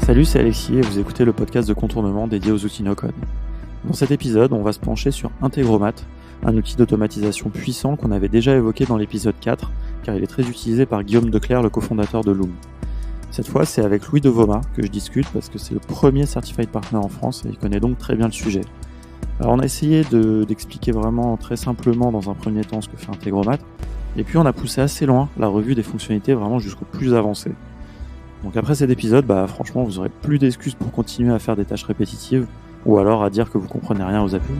Salut, c'est Alexis et vous écoutez le podcast de contournement dédié aux outils no-code. Dans cet épisode, on va se pencher sur Integromat, un outil d'automatisation puissant qu'on avait déjà évoqué dans l'épisode 4, car il est très utilisé par Guillaume Declercq, le cofondateur de Loom. Cette fois, c'est avec Louis Devoma que je discute parce que c'est le premier Certified Partner en France et il connaît donc très bien le sujet. Alors on a essayé d'expliquer vraiment très simplement dans un premier temps ce que fait Integromat, et puis on a poussé assez loin la revue des fonctionnalités vraiment jusqu'au plus avancé. Donc après cet épisode, franchement, vous aurez plus d'excuses pour continuer à faire des tâches répétitives ou alors à dire que vous comprenez rien aux API.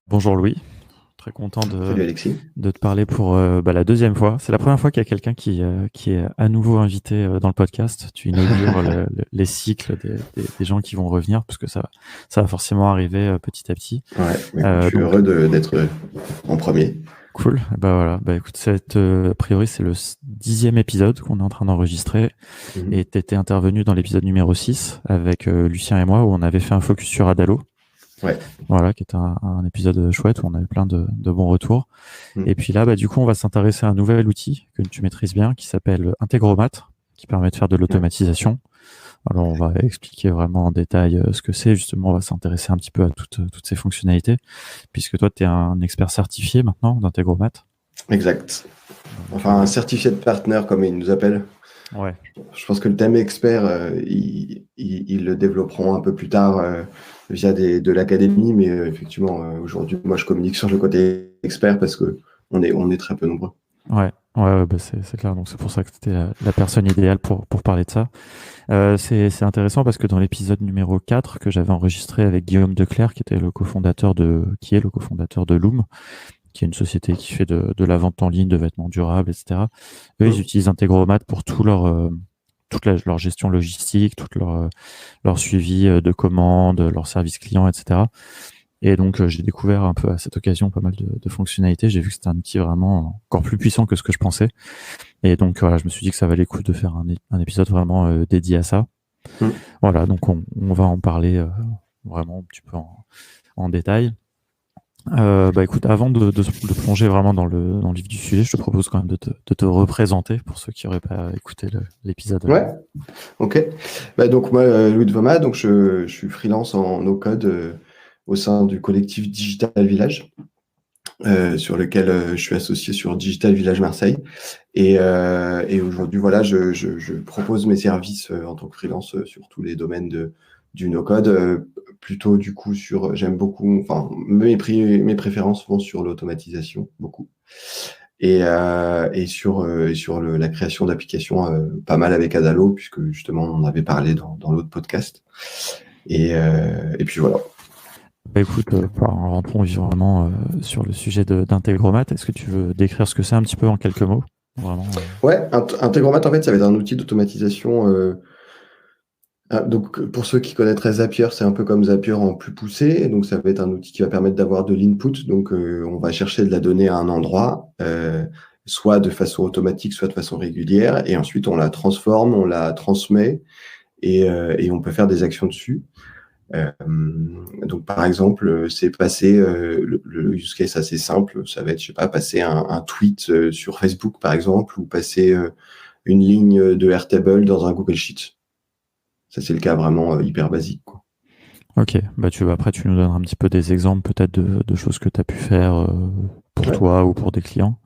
Bonjour Louis, très content Salut Alexis. de te parler pour la deuxième fois. C'est la première fois qu'il y a quelqu'un qui est à nouveau invité dans le podcast. Tu inaugures les cycles des gens qui vont revenir, parce que ça va forcément arriver petit à petit. Ouais, je suis heureux d'être en premier. Cool. Voilà. Écoute, a priori, c'est le 10e épisode qu'on est en train d'enregistrer. Et tu étais intervenu dans l'épisode numéro 6 avec Lucien et moi, où on avait fait un focus sur Adalo. Ouais. Voilà, qui est un épisode chouette où on a eu plein de bons retours. Et puis là, du coup, on va s'intéresser à un nouvel outil que tu maîtrises bien, qui s'appelle Integromat, qui permet de faire de l'automatisation. Alors, on va expliquer vraiment en détail ce que c'est. Justement, on va s'intéresser un petit peu à toutes ces fonctionnalités, puisque toi, tu es un expert certifié maintenant d'Integromat. Exact. Enfin, un certifié de partner, comme ils nous appellent. Ouais. Je pense que le thème expert, ils le développeront un peu plus tard via de l'académie, mais effectivement, aujourd'hui, moi, je communique sur le côté expert parce que on est très peu nombreux. Ouais, c'est clair. Donc, c'est pour ça que tu étais la personne idéale pour parler de ça. C'est intéressant parce que dans l'épisode numéro 4 que j'avais enregistré avec Guillaume Declercq, qui est le cofondateur de Loom, qui est une société qui fait de la vente en ligne de vêtements durables, etc. Eux, ils utilisent Integromat pour toute leur gestion logistique, tout leur suivi de commandes, leur service client, etc. Et donc, j'ai découvert un peu à cette occasion pas mal de fonctionnalités. J'ai vu que c'était un outil vraiment encore plus puissant que ce que je pensais. Et donc, voilà, je me suis dit que ça valait le coup de faire un épisode vraiment dédié à ça. Voilà, donc on va en parler vraiment un petit peu en détail. Écoute, avant de plonger vraiment dans le vif du sujet, je te propose quand même de te représenter pour ceux qui n'auraient pas écouté l'épisode. Ouais, ok. Donc moi, Louis Devoma, donc je suis freelance en no-code au sein du collectif Digital Village, sur lequel je suis associé sur Digital Village Marseille. Et aujourd'hui, voilà, je propose mes services en tant que freelance sur tous les domaines du no-code, plutôt du coup j'aime beaucoup, enfin mes préférences vont sur l'automatisation, beaucoup. Et sur la création d'applications, pas mal avec Adalo, puisque justement on en avait parlé dans l'autre podcast. Et puis voilà. Écoute, rentrons vraiment sur le sujet d'Integromat. Est-ce que tu veux décrire ce que c'est un petit peu en quelques mots? Vraiment, Ouais, Integromat, en fait, ça va être un outil d'automatisation. Donc, pour ceux qui connaîtraient Zapier, c'est un peu comme Zapier en plus poussé. Donc, ça va être un outil qui va permettre d'avoir de l'input. Donc, on va chercher de la donnée à un endroit, soit de façon automatique, soit de façon régulière. Et ensuite, on la transforme, on la transmet et on peut faire des actions dessus. Donc, par exemple, c'est passer le use case assez simple. Ça va être, je sais pas, passer un tweet sur Facebook, par exemple, ou passer une ligne de Airtable dans un Google Sheet. Ça, c'est le cas vraiment hyper basique, quoi. Ok, après tu nous donneras un petit peu des exemples peut-être de choses que tu as pu faire pour toi ou pour des clients.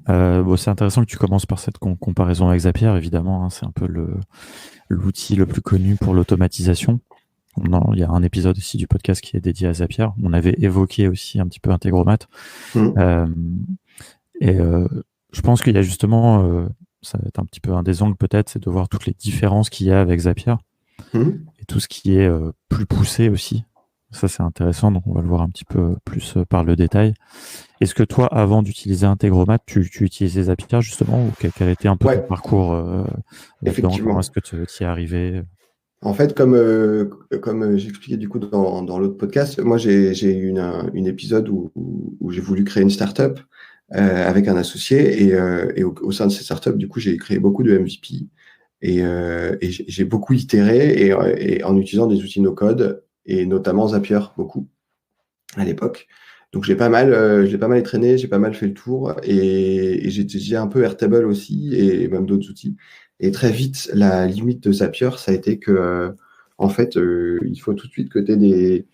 C'est intéressant que tu commences par cette comparaison avec Zapier, évidemment, hein, c'est un peu l'outil le plus connu pour l'automatisation. Il y a un épisode aussi du podcast qui est dédié à Zapier. On avait évoqué aussi un petit peu Integromat. Je pense qu'il y a justement, ça va être un petit peu un des angles peut-être, c'est de voir toutes les différences qu'il y a avec Zapier. Et tout ce qui est plus poussé aussi. Ça, c'est intéressant, donc on va le voir un petit peu plus par le détail. Est-ce que toi, avant d'utiliser Integromat, tu utilisais Zapier justement, ou quel était un peu ton parcours là-dedans? Comment est-ce que tu y es arrivé? En fait, comme j'expliquais du coup dans l'autre podcast, moi j'ai eu une épisode où j'ai voulu créer une startup avec un associé et au sein de cette startup, du coup, j'ai créé beaucoup de MVP Et j'ai beaucoup itéré et en utilisant des outils no-code et notamment Zapier beaucoup à l'époque. Donc je l'ai pas mal entraîné, j'ai pas mal fait le tour et j'ai utilisé un peu Airtable aussi et même d'autres outils. Et très vite, la limite de Zapier, ça a été que en fait, il faut tout de suite que tu aies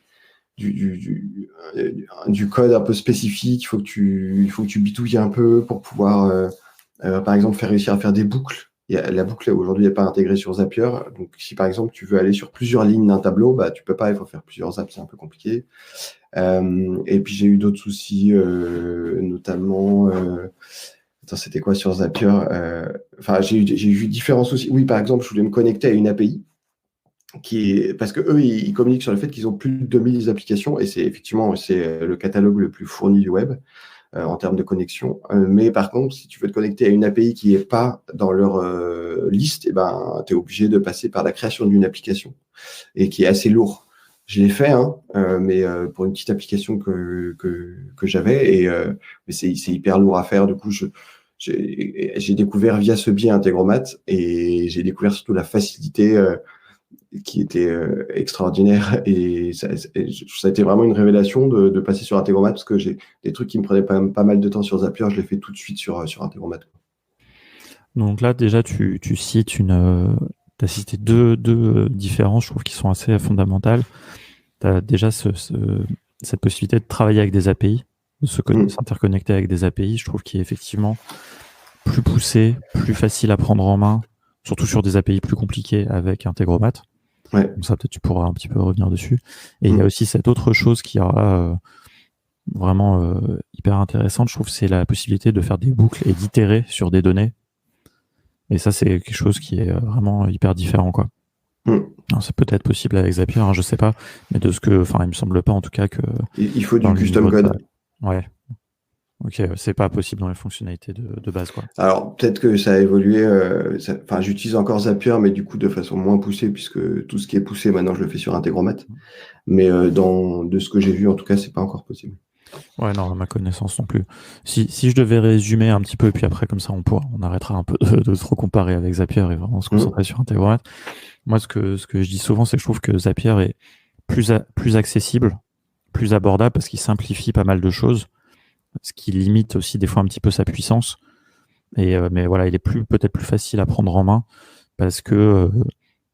du code un peu spécifique. Il faut que tu bidouilles un peu pour pouvoir, par exemple, réussir à faire des boucles. La boucle aujourd'hui n'est pas intégrée sur Zapier. Donc, si par exemple tu veux aller sur plusieurs lignes d'un tableau, bah tu peux pas. Il faut faire plusieurs apps, c'est un peu compliqué. Et puis j'ai eu d'autres soucis, notamment. Attends, c'était quoi sur Zapier? Enfin, j'ai eu différents soucis. Oui, par exemple, je voulais me connecter à une API parce que eux, ils communiquent sur le fait qu'ils ont plus de 2000 applications et c'est le catalogue le plus fourni du web en termes de connexion. Mais par contre, si tu veux te connecter à une API qui est pas dans leur liste, eh ben, tu es obligé de passer par la création d'une application et qui est assez lourd. Je l'ai fait, hein, mais pour une petite application que j'avais mais c'est hyper lourd à faire. Du coup, j'ai découvert via ce biais Integromat et j'ai découvert surtout la facilité qui était extraordinaire et ça a été vraiment une révélation de passer sur Integromat parce que j'ai des trucs qui me prenaient pas mal de temps sur Zapier, je l'ai fait tout de suite sur Integromat. Donc là, déjà, tu cites t'as cité deux différences, je trouve, qui sont assez fondamentales. Tu as déjà cette possibilité de travailler avec des API, de s'interconnecter avec des API, je trouve, qui est effectivement plus poussé, plus facile à prendre en main, surtout sur des API plus compliqués avec Integromat. Ouais. Donc ça, peut-être tu pourras un petit peu revenir dessus. Et il y a aussi cette autre chose qui aura vraiment hyper intéressante, je trouve, c'est la possibilité de faire des boucles et d'itérer sur des données. Et ça, c'est quelque chose qui est vraiment hyper différent, quoi. Alors, c'est peut-être possible avec Zapier, hein, je sais pas, mais il me semble pas en tout cas que. Il faut du custom code. Ouais. Ok, c'est pas possible dans les fonctionnalités de base, quoi. Alors peut-être que ça a évolué. Enfin, j'utilise encore Zapier, mais du coup de façon moins poussée, puisque tout ce qui est poussé maintenant, je le fais sur Integromat. Mais de ce que j'ai vu, en tout cas, c'est pas encore possible. Ouais, non, à ma connaissance non plus. Si je devais résumer un petit peu, puis après, comme ça, on arrêtera un peu de trop comparer avec Zapier et vraiment se concentrer sur Integromat. Moi, ce que je dis souvent, c'est que je trouve que Zapier est plus accessible, plus abordable, parce qu'il simplifie pas mal de choses, ce qui limite aussi des fois un petit peu sa puissance. Mais voilà, il est peut-être plus facile à prendre en main, parce que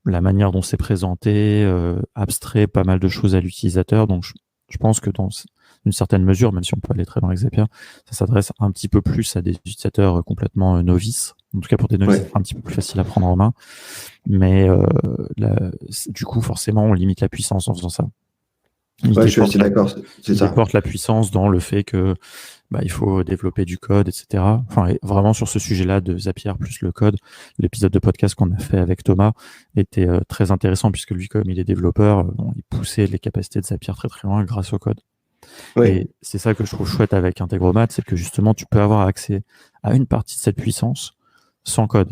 la manière dont c'est présenté abstrait pas mal de choses à l'utilisateur. Donc, je pense que dans une certaine mesure, même si on peut aller très loin avec Zapier, ça s'adresse un petit peu plus à des utilisateurs complètement novices. En tout cas, pour des novices, c'est un petit peu plus facile à prendre en main. Mais du coup, forcément, on limite la puissance en faisant ça. Je suis assez d'accord. C'est ça. Il déporte la puissance dans le fait que il faut développer du code, etc. Enfin, vraiment sur ce sujet-là de Zapier plus le code, l'épisode de podcast qu'on a fait avec Thomas était très intéressant puisque lui, comme il est développeur, il poussait les capacités de Zapier très très loin grâce au code. Oui. Et c'est ça que je trouve chouette avec Integromat, c'est que justement tu peux avoir accès à une partie de cette puissance sans code.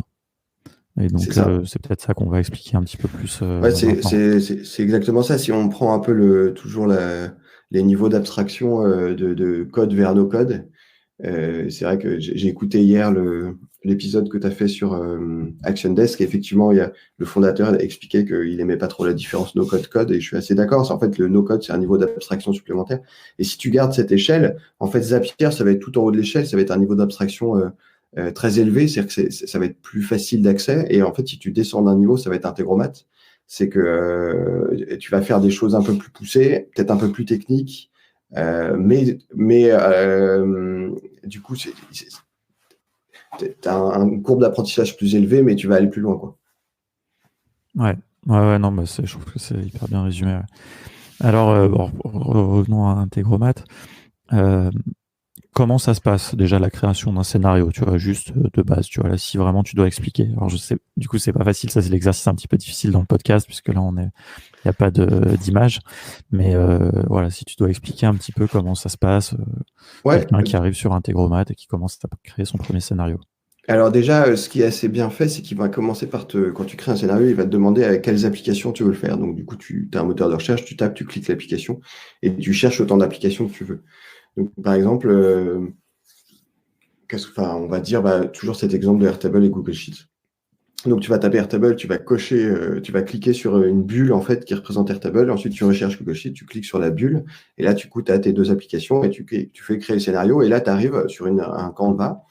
Et donc c'est peut-être ça qu'on va expliquer un petit peu plus. C'est exactement ça. Si on prend un peu toujours les niveaux d'abstraction de code vers no code, c'est vrai que j'ai écouté hier l'épisode que tu as fait sur Action Desk. Et effectivement, le fondateur expliquait qu'il aimait pas trop la différence no code code. Et je suis assez d'accord. En fait, le no code, c'est un niveau d'abstraction supplémentaire. Et si tu gardes cette échelle, en fait, Zapier, ça va être tout en haut de l'échelle. Ça va être un niveau d'abstraction très élevé, c'est-à-dire que ça va être plus facile d'accès. Et en fait, si tu descends d'un niveau, ça va être Integromat. C'est que tu vas faire des choses un peu plus poussées, peut-être un peu plus techniques, mais du coup, tu as une courbe d'apprentissage plus élevée, mais tu vas aller plus loin, quoi. Ouais, non, je trouve que c'est hyper bien résumé. Ouais. Alors, revenons à Integromat. Comment ça se passe déjà la création d'un scénario, tu vois, juste de base, tu vois, là, si vraiment tu dois expliquer. Alors je sais, du coup c'est pas facile, ça c'est l'exercice un petit peu difficile dans le podcast puisque là il n'y a pas d'image, mais voilà, si tu dois expliquer un petit peu comment ça se passe, quelqu'un qui arrive sur Integromat et qui commence à créer son premier scénario. Alors déjà, ce qui est assez bien fait, c'est qu'il va commencer par quand tu crées un scénario, il va te demander avec quelles applications tu veux le faire. Donc du coup, tu as un moteur de recherche, tu tapes, tu cliques l'application et tu cherches autant d'applications que tu veux. Donc, par exemple, on va dire toujours cet exemple de Airtable et Google Sheets. Donc, tu vas taper Airtable, tu vas tu vas cliquer sur une bulle en fait qui représente Airtable. Ensuite, tu recherches Google Sheet, tu cliques sur la bulle et là, tu as tes deux applications et tu fais créer le scénario. Et là, tu arrives sur un Canva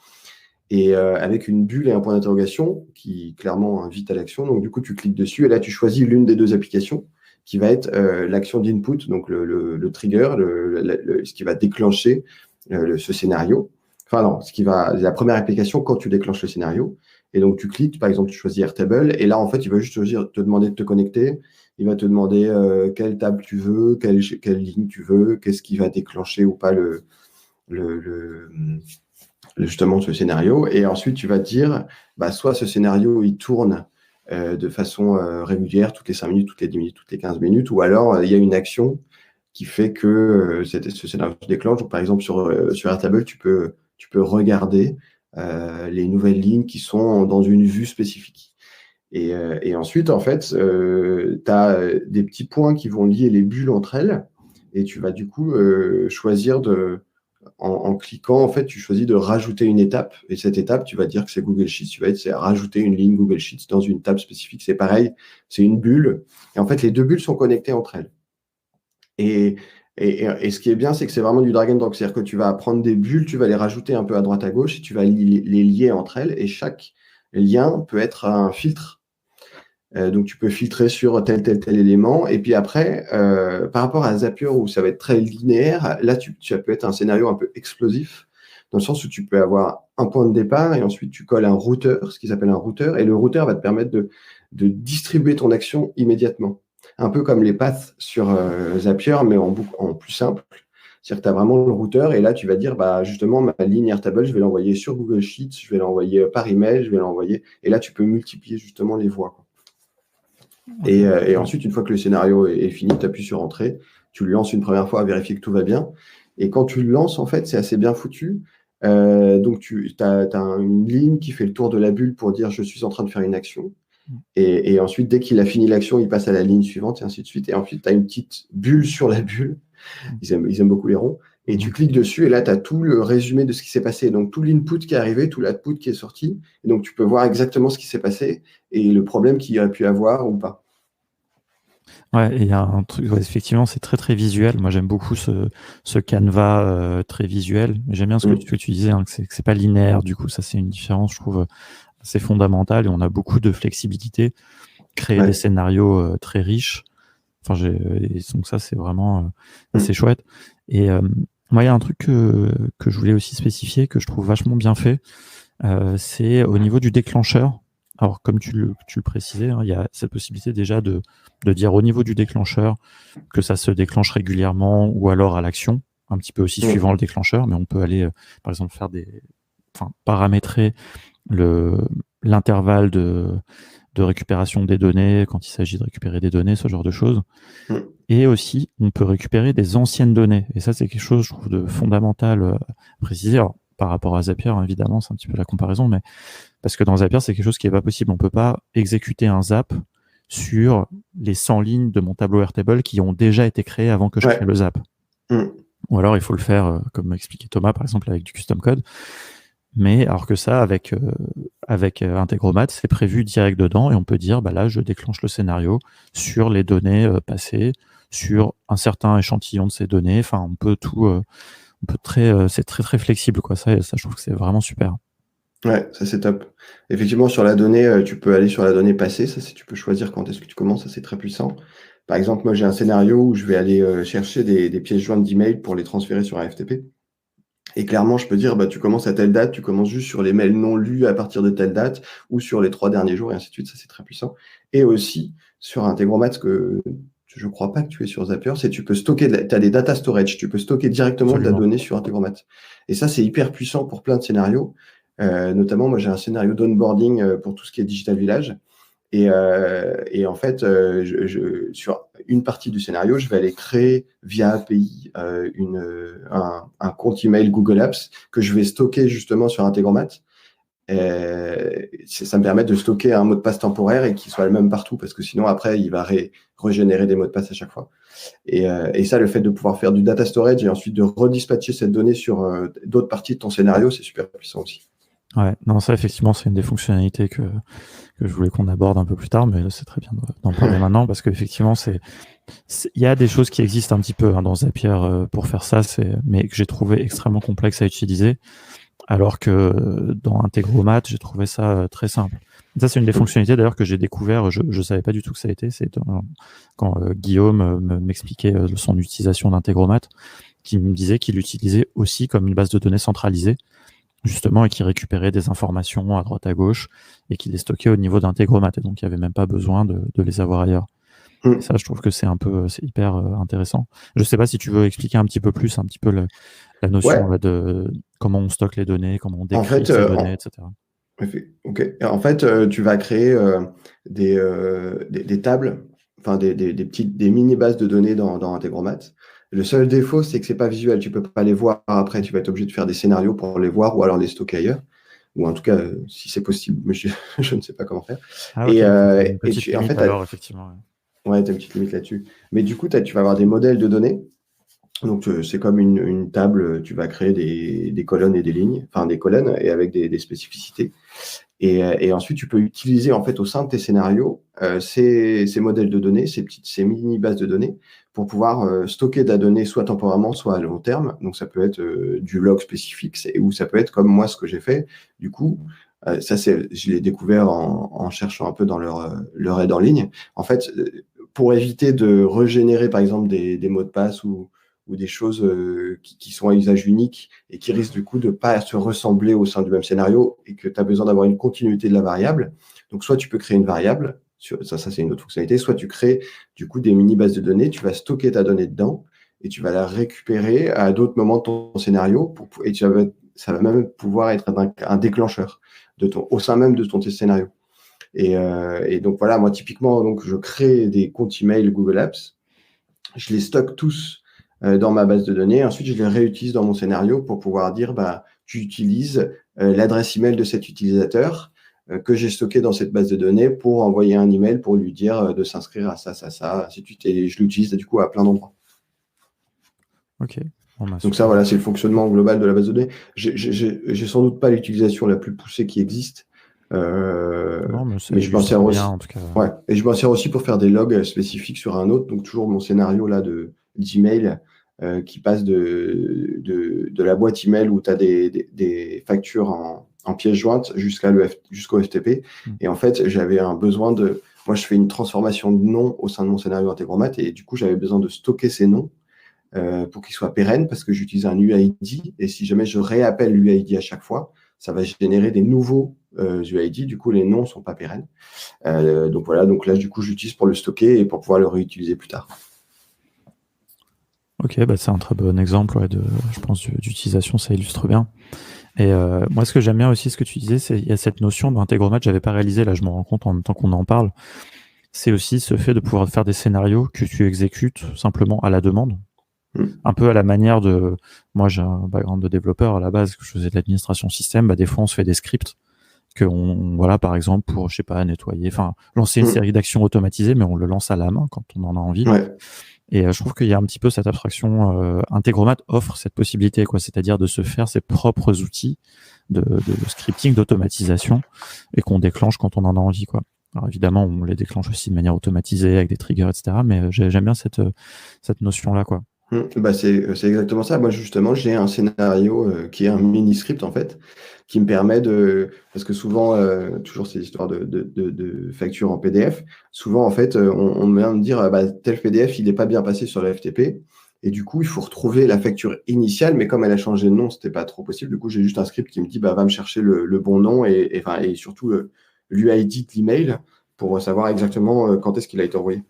et avec une bulle et un point d'interrogation qui clairement invite à l'action. Donc, du coup, tu cliques dessus et là, tu choisis l'une des deux applications qui va être l'action d'input, donc le trigger, ce qui va déclencher ce scénario. Enfin, non, la première application quand tu déclenches le scénario. Et donc, tu cliques, par exemple, tu choisis Airtable. Et là, en fait, il va juste te demander de te connecter. Il va te demander quelle table tu veux, quelle ligne tu veux, qu'est-ce qui va déclencher ou pas justement ce scénario. Et ensuite, tu vas te dire, soit ce scénario, il tourne de façon régulière, toutes les 5 minutes, toutes les 10 minutes, toutes les 15 minutes, ou alors il y a une action qui fait que ce scénario se déclenche. Donc, par exemple, sur Airtable, tu peux regarder les nouvelles lignes qui sont dans une vue spécifique. Et ensuite, en fait, tu as des petits points qui vont lier les bulles entre elles. Et tu vas du coup choisir en cliquant, en fait, tu choisis de rajouter une étape. Et cette étape, tu vas dire que c'est Google Sheets. C'est rajouter une ligne Google Sheets dans une table spécifique. C'est pareil, c'est une bulle. Et en fait, les deux bulles sont connectées entre elles. Et ce qui est bien, c'est que c'est vraiment du drag and drop. C'est-à-dire que tu vas prendre des bulles, tu vas les rajouter un peu à droite à gauche et tu vas les lier entre elles. Et chaque lien peut être un filtre. Donc, tu peux filtrer sur tel élément. Et puis après, par rapport à Zapier où ça va être très linéaire, là, ça peut être un scénario un peu explosif, dans le sens où tu peux avoir un point de départ et ensuite tu colles un routeur, ce qui s'appelle un routeur. Et le routeur va te permettre de distribuer ton action immédiatement. Un peu comme les paths sur Zapier, mais en plus simple. C'est-à-dire que tu as vraiment le routeur et là, tu vas dire, justement, ma ligne Airtable, je vais l'envoyer sur Google Sheets, je vais l'envoyer par email, je vais l'envoyer. Et là, tu peux multiplier justement les voies, quoi. Et ensuite, une fois que le scénario est fini, tu appuies sur Entrée, tu le lances une première fois à vérifier que tout va bien. Et quand tu le lances, en fait, c'est assez bien foutu. Donc, tu as une ligne qui fait le tour de la bulle pour dire « je suis en train de faire une action ». Et ensuite, dès qu'il a fini l'action, il passe à la ligne suivante et ainsi de suite. Et ensuite, tu as une petite bulle sur la bulle. Ils aiment beaucoup les ronds. Et tu cliques dessus et là, tu as tout le résumé de ce qui s'est passé. Donc, tout l'input qui est arrivé, tout l'output qui est sorti. Et donc, tu peux voir exactement ce qui s'est passé et le problème qu'il y aurait pu avoir ou pas. Ouais, et il y a un truc, effectivement, c'est très très visuel. Moi, j'aime beaucoup ce Canva très visuel. J'aime bien ce que tu disais, hein, que c'est pas linéaire. Du coup, ça, c'est une différence, je trouve, assez fondamentale. Et on a beaucoup de flexibilité, créer des scénarios très riches. Enfin, donc ça, c'est vraiment assez chouette. Et moi, il y a un truc que je voulais aussi spécifier, que je trouve vachement bien fait. C'est au niveau du déclencheur. Alors, comme tu le précisais, hein, il y a cette possibilité déjà de dire au niveau du déclencheur que ça se déclenche régulièrement ou alors à l'action, un petit peu aussi suivant le déclencheur, mais on peut aller, par exemple, paramétrer l'intervalle de récupération des données quand il s'agit de récupérer des données, ce genre de choses. Et aussi, on peut récupérer des anciennes données. Et ça, c'est quelque chose, je trouve, de fondamental à préciser. Alors, par rapport à Zapier, évidemment, c'est un petit peu la comparaison, mais parce que dans Zapier, c'est quelque chose qui n'est pas possible. On peut pas exécuter un zap sur les 100 lignes de mon tableau Airtable qui ont déjà été créées avant que je crée le zap. Ou alors, il faut le faire, comme expliquait Thomas, par exemple, avec du custom code. Mais alors que ça, avec Integromat, c'est prévu direct dedans et on peut dire, là, je déclenche le scénario sur les données passées, sur un certain échantillon de ces données. Enfin, on peut tout... c'est très très flexible, quoi. Ça, je trouve que c'est vraiment super. Ouais, ça c'est top. Effectivement, sur la donnée, tu peux aller sur la donnée passée. Ça, tu peux choisir quand est-ce que tu commences. Ça, c'est très puissant. Par exemple, moi, j'ai un scénario où je vais aller chercher des pièces jointes d'email pour les transférer sur un FTP. Et clairement, je peux dire, tu commences à telle date, tu commences juste sur les mails non lus à partir de telle date ou sur les 3 derniers jours et ainsi de suite. Ça, c'est très puissant. Et aussi, sur Integromat, que je crois pas que tu es sur Zapier, c'est tu peux stocker, tu as des data storage, tu peux stocker directement de la donnée sur Integromat. Et ça, c'est hyper puissant pour plein de scénarios. Notamment, moi, j'ai un scénario d'onboarding pour tout ce qui est Digital Village. Et en fait, sur une partie du scénario, je vais aller créer via API un compte email Google Apps que je vais stocker justement sur Integromat. Ça me permet de stocker un mot de passe temporaire et qu'il soit le même partout parce que sinon, après, il va régénérer des mots de passe à chaque fois. Et ça, le fait de pouvoir faire du data storage et ensuite de redispatcher cette donnée sur d'autres parties de ton scénario, c'est super puissant aussi. Ouais, non, ça effectivement, c'est une des fonctionnalités que je voulais qu'on aborde un peu plus tard, mais là, c'est très bien d'en parler maintenant parce qu'effectivement, il y a des choses qui existent un petit peu dans Zapier pour faire ça, mais que j'ai trouvé extrêmement complexe à utiliser, alors que dans Integromat, j'ai trouvé ça très simple. Ça, c'est une des fonctionnalités d'ailleurs que j'ai découvert. Je savais pas du tout que ça a été. C'est quand Guillaume m'expliquait son utilisation d'Integromat, qui me disait qu'il l'utilisait aussi comme une base de données centralisée, justement, et qui récupérait des informations à droite à gauche et qui les stockait au niveau d'Integromat. Et donc, il n'y avait même pas besoin de les avoir ailleurs. Et ça, je trouve que c'est hyper intéressant. Je sais pas si tu veux expliquer un petit peu plus, un petit peu la notion là, de comment on stocke les données, comment on décrit ces données, etc. Ok. En fait, tu vas créer des tables, enfin des mini bases de données dans Integromat. Le seul défaut, c'est que c'est pas visuel. Tu peux pas les voir après. Tu vas être obligé de faire des scénarios pour les voir ou alors les stocker ailleurs. Ou en tout cas, si c'est possible, mais je ne sais pas comment faire. Ah, ok. Une petite limite, en fait, alors, effectivement. ouais, tu as une petite limite là-dessus. Mais du coup, tu vas avoir des modèles de données. Donc, c'est comme une table. Tu vas créer des colonnes et des lignes, enfin des colonnes et avec des spécificités. Et ensuite, tu peux utiliser en fait au sein de tes scénarios ces modèles de données, ces mini bases de données, pour pouvoir stocker de la donnée soit temporairement, soit à long terme. Donc, ça peut être du log spécifique, ou ça peut être comme moi ce que j'ai fait. Du coup, je l'ai découvert en cherchant un peu dans leur aide en ligne. En fait, pour éviter de régénérer par exemple des mots de passe ou des choses qui sont à usage unique et qui risquent du coup de ne pas se ressembler au sein du même scénario et que tu as besoin d'avoir une continuité de la variable. Donc, soit tu peux créer une variable, ça c'est une autre fonctionnalité, soit tu crées du coup des mini-bases de données, tu vas stocker ta donnée dedans et tu vas la récupérer à d'autres moments de ton scénario et ça va même pouvoir être un déclencheur au sein même de ton scénario. Et donc voilà, moi typiquement, donc, je crée des comptes email Google Apps, je les stocke tous dans ma base de données. Ensuite, je les réutilise dans mon scénario pour pouvoir dire, tu utilises l'adresse email de cet utilisateur que j'ai stocké dans cette base de données pour envoyer un email pour lui dire de s'inscrire à ça, ainsi de suite. Et je l'utilise du coup à plein d'endroits. Ok. Donc ça, voilà, c'est le fonctionnement global de la base de données. J'ai sans doute pas l'utilisation la plus poussée qui existe. Non, mais je m'en sers aussi. Bien, en tout cas. Ouais. Et je m'en sers aussi pour faire des logs spécifiques sur un autre. Donc toujours mon scénario là d'email qui passe de la boîte email où tu as des factures en pièces jointes jusqu'au FTP. Et en fait, j'avais un besoin moi, je fais une transformation de nom au sein de mon scénario Integromat et du coup, j'avais besoin de stocker ces noms pour qu'ils soient pérennes parce que j'utilise un UID et si jamais je réappelle l'UID à chaque fois, ça va générer des nouveaux UID. Du coup, les noms ne sont pas pérennes. Donc voilà, donc là, du coup, j'utilise pour le stocker et pour pouvoir le réutiliser plus tard. Ok, c'est un très bon exemple, je pense, d'utilisation, ça illustre bien. Et moi, ce que j'aime bien aussi, ce que tu disais, c'est il y a cette notion d'Integromat, j'avais pas réalisé, là je me rends compte en même temps qu'on en parle, c'est aussi ce fait de pouvoir faire des scénarios que tu exécutes simplement à la demande. Un peu à la manière de... Moi, j'ai un background de développeur à la base, que je faisais de l'administration système, des fois on se fait des scripts voilà, par exemple, pour, je sais pas, nettoyer, lancer une série d'actions automatisées, mais on le lance à la main quand on en a envie. Ouais. Et je trouve qu'il y a un petit peu cette abstraction. Integromat offre cette possibilité, c'est-à-dire de se faire ses propres outils de scripting, d'automatisation, et qu'on déclenche quand on en a envie, quoi. Alors évidemment, on les déclenche aussi de manière automatisée avec des triggers, etc. Mais j'aime bien cette notion-là, quoi. C'est exactement ça. Moi, justement, j'ai un scénario qui est un mini-script, en fait, qui me permet parce que souvent, toujours ces histoires de factures en PDF, souvent, en fait, on me vient me dire, tel PDF, il n'est pas bien passé sur le FTP. Et du coup, il faut retrouver la facture initiale, mais comme elle a changé de nom, c'était pas trop possible. Du coup, j'ai juste un script qui me dit, va me chercher le bon nom et surtout l'UID de l'email pour savoir exactement quand est-ce qu'il a été envoyé.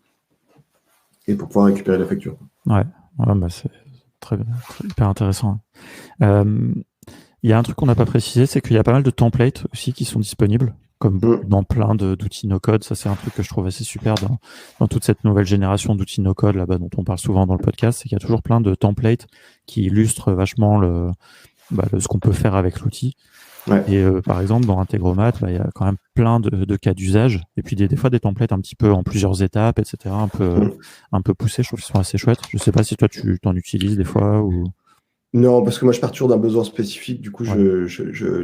Et pour pouvoir récupérer la facture. Ouais. C'est très hyper intéressant. Il y a un truc qu'on n'a pas précisé, c'est qu'il y a pas mal de templates aussi qui sont disponibles, comme dans plein d'outils no-code. Ça, c'est un truc que je trouve assez super dans toute cette nouvelle génération d'outils no-code là-bas dont on parle souvent dans le podcast, c'est qu'il y a toujours plein de templates qui illustrent vachement ce qu'on peut faire avec l'outil. Ouais. Et par exemple, dans Integromat, il y a quand même plein de cas d'usage. Et puis des fois, des templates un petit peu en plusieurs étapes, etc. Un peu poussés. Je trouve qu'ils sont assez chouettes. Je sais pas si toi, tu t'en utilises des fois ou... Non, parce que moi je pars toujours d'un besoin spécifique, du coup Ouais.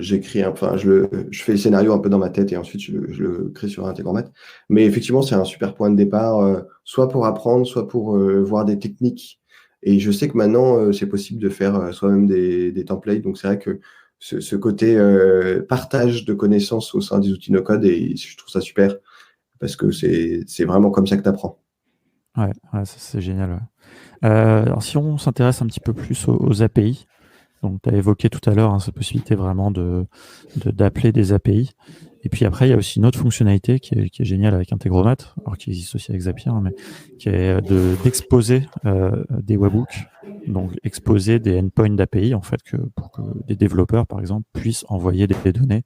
j'écris, enfin je fais le scénario un peu dans ma tête et ensuite je le crée sur Integromat. Mais effectivement, c'est un super point de départ, soit pour apprendre, soit pour voir des techniques. Et je sais que maintenant c'est possible de faire soi-même des templates, donc c'est vrai que ce côté partage de connaissances au sein des outils no-code, et je trouve ça super parce que c'est vraiment comme ça que tu apprends. Ouais, ouais, ça, c'est génial. Ouais. Alors, si on s'intéresse un petit peu plus aux API, donc tu as évoqué tout à l'heure cette possibilité vraiment d'appeler des API. Et puis après, il y a aussi une autre fonctionnalité qui est géniale avec Integromat, alors qui existe aussi avec Zapier, mais qui est d'exposer des webhooks, donc exposer des endpoints d'API, en fait, pour que des développeurs, par exemple, puissent envoyer des données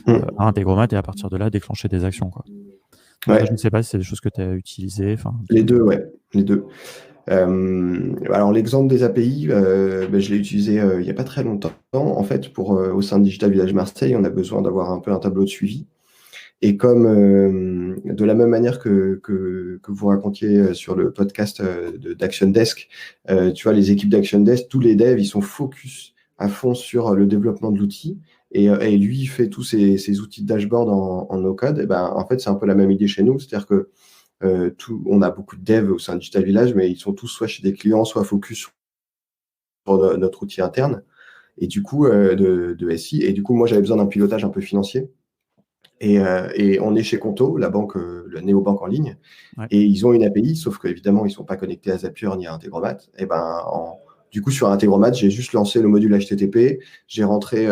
Mm. à Integromat et à partir de là, déclencher des actions, quoi. Donc ça, je ne Ouais, sais pas si c'est des choses que tu as utilisées. les deux, ouais, les deux. Alors l'exemple des API, ben, je l'ai utilisé il n'y a pas très longtemps. En fait, au sein de Digital Village Marseille, on a besoin d'avoir un peu un tableau de suivi. Et comme de la même manière que vous racontiez sur le podcast d'Action Desk, tu vois, les équipes d'Action Desk, tous les devs, ils sont focus à fond sur le développement de l'outil. Et lui, il fait tous ces outils de dashboard en no-code. Et ben, en fait, c'est un peu la même idée chez nous. C'est-à-dire que on a beaucoup de devs au sein de Digital Village, mais ils sont tous soit chez des clients, soit focus sur notre outil interne. Et du coup, de SI. Et du coup, moi, j'avais besoin d'un pilotage un peu financier. Et on est chez Conto, la banque, la néobanque en ligne, Ouais. et ils ont une API, sauf qu'évidemment, ils ne sont pas connectés à Zapier ni à Integromat. Et ben, du coup, sur Integromat, j'ai juste lancé le module HTTP, j'ai rentré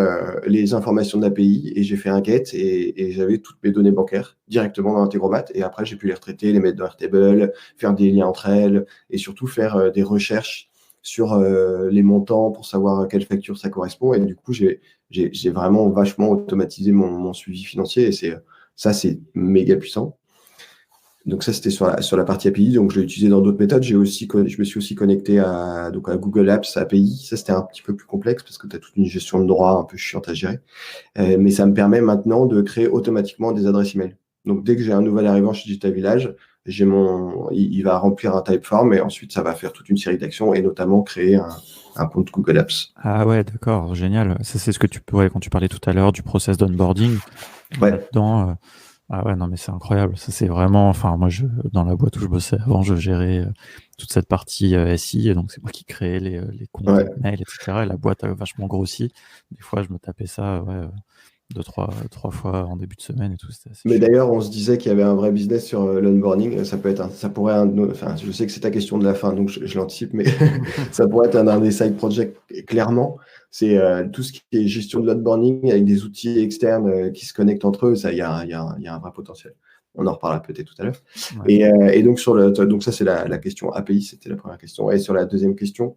les informations de l'API et j'ai fait un get et j'avais toutes mes données bancaires directement dans Integromat. Et après, j'ai pu les retraiter, les mettre dans Airtable, faire des liens entre elles et surtout faire des recherches sur les montants pour savoir à quelle facture ça correspond. Et du coup, j'ai vraiment vachement automatisé mon suivi financier et c'est méga puissant. Donc ça, c'était sur la partie API. Donc, je l'ai utilisé dans d'autres méthodes. Je me suis aussi connecté à Google Apps API. Ça, c'était un petit peu plus complexe parce que tu as toute une gestion de droit un peu chiante à gérer. Mais ça me permet maintenant de créer automatiquement des adresses email. Donc, dès que j'ai un nouvel arrivant chez Digital Village, il va remplir un typeform et ensuite, ça va faire toute une série d'actions et notamment créer un compte Google Apps. Ah ouais, d'accord, génial. Ça, c'est ce que quand tu parlais tout à l'heure du process d'onboarding. Ouais, Là-dedans, ah ouais, non, mais c'est incroyable. Ça, c'est vraiment, enfin, moi, dans la boîte où je bossais avant, je gérais toute cette partie SI, et donc c'est moi qui créais les comptes ouais. mail, etc. Et la boîte a vachement grossi. Des fois, je me tapais ça, ouais, deux, trois fois en début de semaine et tout. C'était assez Mais chiant. d'ailleurs, on se disait qu'il y avait un vrai business sur l'onboarding. Ça pourrait enfin, je sais que c'est ta question de la fin, donc je l'anticipe, mais ça pourrait être un des side projects, clairement. C'est tout ce qui est gestion de l'onboarding avec des outils externes qui se connectent entre eux. Ça, il y a un vrai potentiel. On en reparlera peut-être tout à l'heure. Ouais, Et donc, donc ça, c'est la question API, c'était la première question. Et sur la deuxième question,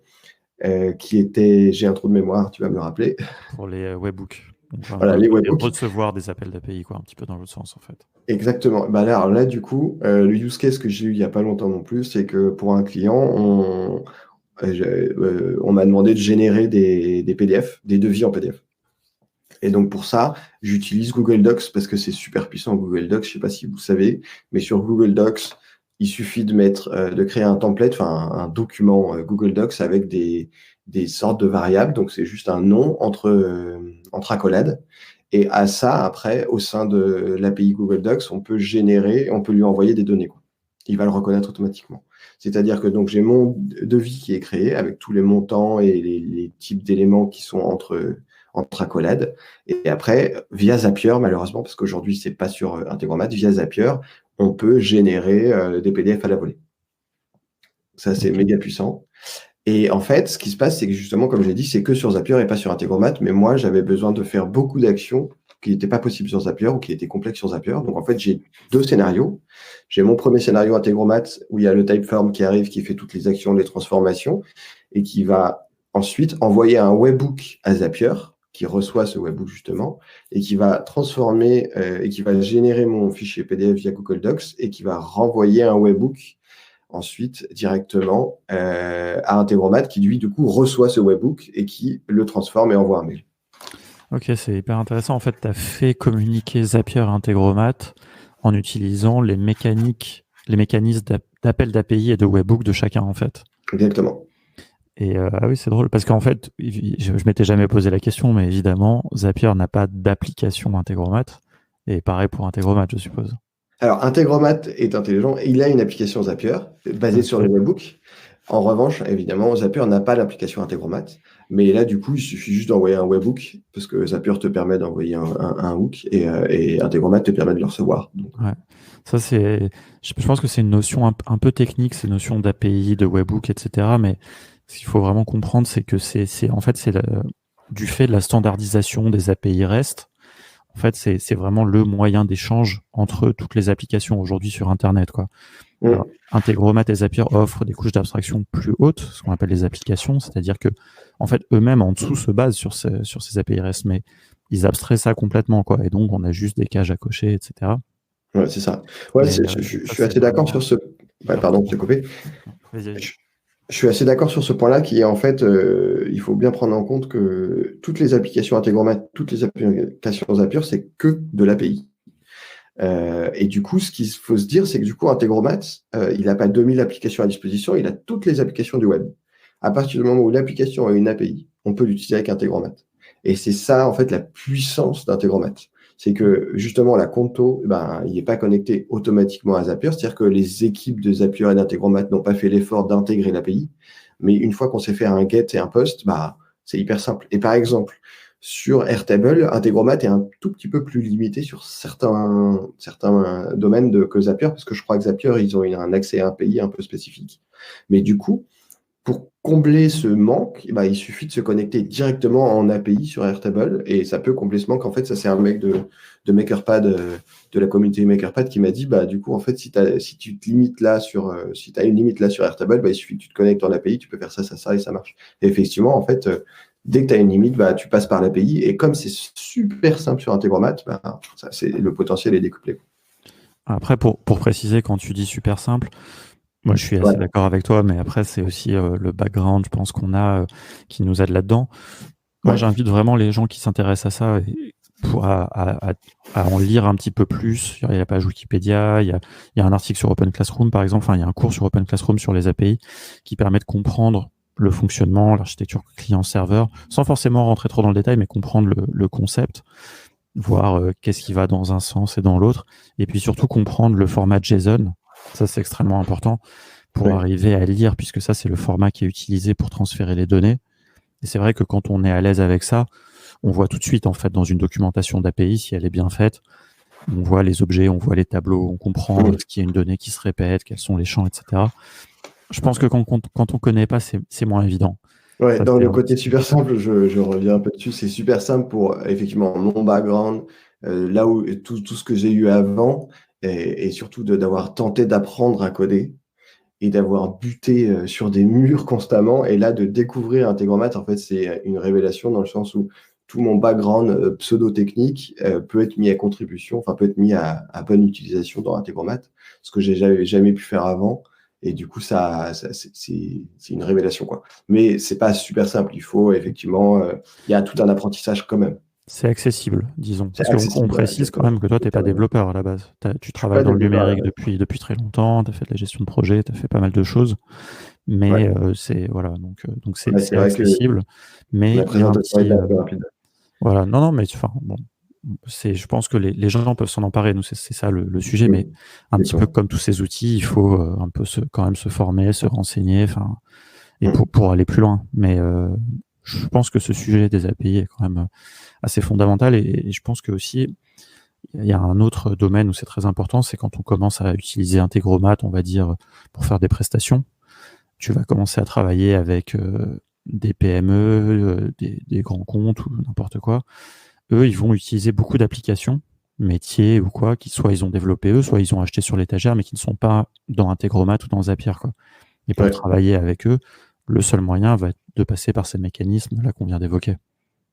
qui était, j'ai un trou de mémoire, tu vas me le rappeler. pour les webhooks. Donc, enfin, Voilà, les webhooks. recevoir des appels d'API, quoi, un petit peu dans l'autre sens, en fait. Exactement. Bah là, du coup, le use case que j'ai eu il n'y a pas longtemps non plus, c'est que pour un client, on m'a demandé de générer des PDF, des devis en PDF. Et donc pour ça, j'utilise Google Docs parce que c'est super puissant Google Docs. Je ne sais pas si vous savez, mais sur Google Docs, il suffit de créer un template, enfin un document Google Docs avec des sortes de variables. Donc c'est juste un nom entre accolades. Et à ça, après, au sein de l'API Google Docs, on peut lui envoyer des données, quoi. Il va le reconnaître automatiquement. C'est-à-dire que donc j'ai mon devis qui est créé avec tous les montants et les types d'éléments qui sont entre accolades. Et après, via Zapier, malheureusement, parce qu'aujourd'hui, c'est pas sur Integromat, via Zapier, on peut générer des PDF à la volée. Ça, c'est Ok. méga puissant. Et en fait, ce qui se passe, c'est que justement, comme j'ai dit, c'est que sur Zapier et pas sur Integromat. Mais moi, j'avais besoin de faire beaucoup d'actions qui n'étaient pas possibles sur Zapier ou qui étaient complexes sur Zapier. Donc, en fait, j'ai deux scénarios. J'ai mon premier scénario Integromat où il y a le Typeform qui arrive, qui fait toutes les actions, les transformations et qui va ensuite envoyer un webhook à Zapier qui reçoit ce webhook justement et qui va transformer et qui va générer mon fichier PDF via Google Docs et qui va renvoyer un webhook ensuite directement à Integromat qui, lui, du coup, reçoit ce webhook et qui le transforme et envoie un mail. Ok, c'est hyper intéressant. En fait, tu as fait communiquer Zapier et Integromat en utilisant les mécanismes d'appel d'API et de webhook de chacun, en fait. Exactement. Et ah oui, c'est drôle parce qu'en fait, je m'étais jamais posé la question, mais évidemment, Zapier n'a pas d'application Integromat. Et pareil pour Integromat, je suppose. Alors, Integromat est intelligent. Il a une application Zapier basée sur le Ok. webbook. En revanche, évidemment, Zapier n'a pas l'application Integromat. Mais là, du coup, il suffit juste d'envoyer un webhook parce que Zapier te permet d'envoyer un hook et Integromat te permet de le recevoir. Donc, Ouais. Ça, je pense que c'est une notion un peu technique, ces notions d'API, de webhook, etc. Mais ce qu'il faut vraiment comprendre, c'est que en fait, du fait de la standardisation des API REST. En fait, c'est vraiment le moyen d'échange entre toutes les applications aujourd'hui sur Internet, quoi. Alors, Integromat et Zapier offrent des couches d'abstraction plus hautes, ce qu'on appelle les applications, c'est-à-dire que, en fait, eux-mêmes en dessous se basent sur ces API REST, mais ils abstraient ça complètement, quoi. Et donc, on a juste des cases à cocher, etc. ouais, c'est ça. Ouais, Mais je ça, suis c'est assez d'accord vraiment sur ce. Ouais, hyper pardon, je t'ai fondamental. coupé. Vas-y, vas-y. Je, je suis assez d'accord sur ce point-là, qui est en fait, il faut bien prendre en compte que toutes les applications Integromat, toutes les applications Zapier, c'est que de l'API. Et du coup, ce qu'il faut se dire, c'est que du coup, Integromat, il n'a pas 2000 applications à disposition, il a toutes les applications du web. À partir du moment où l'application a une API, on peut l'utiliser avec Integromat. Et c'est ça, en fait, la puissance d'Integromat. C'est que justement, la Conto, ben, il n'est pas connecté automatiquement à Zapier, c'est-à-dire que les équipes de Zapier et d'Integromat n'ont pas fait l'effort d'intégrer l'API. Mais une fois qu'on sait faire un get et un post, bah, c'est hyper simple. Et par exemple, sur Airtable, Integromat est un tout petit peu plus limité sur certains domaines que Zapier, parce que je crois que Zapier, ils ont un accès à un pays un peu spécifique. Mais du coup, pour combler ce manque, bah, il suffit de se connecter directement en API sur Airtable et ça peut combler ce manque. En fait, ça c'est un mec de MakerPad, de la communauté MakerPad qui m'a dit, bah, du coup, en fait, si tu te limites là si tu as une limite là sur Airtable, bah, il suffit que tu te connectes en API, tu peux faire ça et ça marche. Et effectivement, en fait, dès que tu as une limite, bah, tu passes par l'API et comme c'est super simple sur Integromat, bah, le potentiel est décuplé. Après, pour préciser, quand tu dis super simple, moi, je suis Ouais, assez d'accord avec toi, mais après, c'est aussi le background, je pense, qu'on a qui nous aide là-dedans. Moi, ouais, j'invite vraiment les gens qui s'intéressent à ça à en lire un petit peu plus. Il y a la page Wikipédia, il y a un article sur Open Classroom, par exemple, enfin, il y a un cours sur Open Classroom sur les API qui permet de comprendre le fonctionnement, l'architecture client-serveur, sans forcément rentrer trop dans le détail, mais comprendre le concept, voir qu'est-ce qui va dans un sens et dans l'autre, et puis surtout comprendre le format JSON. Ça, c'est extrêmement important pour ouais. arriver à lire, puisque ça, c'est le format qui est utilisé pour transférer les données. Et c'est vrai que quand on est à l'aise avec ça, on voit tout de suite, en fait, dans une documentation d'API, si elle est bien faite, on voit les objets, on voit les tableaux, on comprend ce qui est une donnée qui se répète, quels sont les champs, etc. Je pense que quand on connaît pas, c'est moins évident. Ouais, Ça dans fait le un côté petit peu super simple, je reviens un peu dessus. C'est super simple pour effectivement mon background, là où tout ce que j'ai eu avant, et surtout d'avoir tenté d'apprendre à coder et d'avoir buté sur des murs constamment. Et là, de découvrir Integromat, en fait, c'est une révélation dans le sens où tout mon background pseudo-technique peut être mis à contribution, enfin peut être mis à bonne utilisation dans Integromat, ce que j'ai jamais pu faire avant. Et du coup, c'est une révélation, quoi. Mais c'est pas super simple. Il faut effectivement, il y a tout un apprentissage quand même. c'est accessible, disons. C'est Parce qu'on accessible, voilà, précise quand même exactement. que toi, tu n'es pas Totalement. développeur à la base. Tu Je suis pas travailles dans le développeur à la numérique base. depuis très longtemps, tu as fait de la gestion de projet, tu as fait pas mal de choses. Mais Ouais. c'est voilà, donc Ouais, c'est c'est vrai que accessible. Mais la il y a un présentation était petit. un peu rapide. Voilà, non, non, mais enfin, bon, je pense que les gens peuvent s'en emparer. Nous, c'est ça le sujet. Mais Mm. un petit peu Exactement. comme tous ces outils, il faut un peu quand même se former, se renseigner, enfin, et Mm. pour aller plus loin. Mais je pense que ce sujet des API est quand même assez fondamental. Et je pense que aussi, il y a un autre domaine où c'est très important, c'est quand on commence à utiliser Integromat, on va dire, pour faire des prestations. Tu vas commencer à travailler avec des PME, des grands comptes ou n'importe quoi. Eux, ils vont utiliser beaucoup d'applications métiers ou quoi, qui soit ils ont développé eux, soit ils ont acheté sur l'étagère, mais qui ne sont pas dans Integromat ou dans Zapier, quoi. Et pour Ouais. travailler avec eux, le seul moyen va être de passer par ces mécanismes là qu'on vient d'évoquer.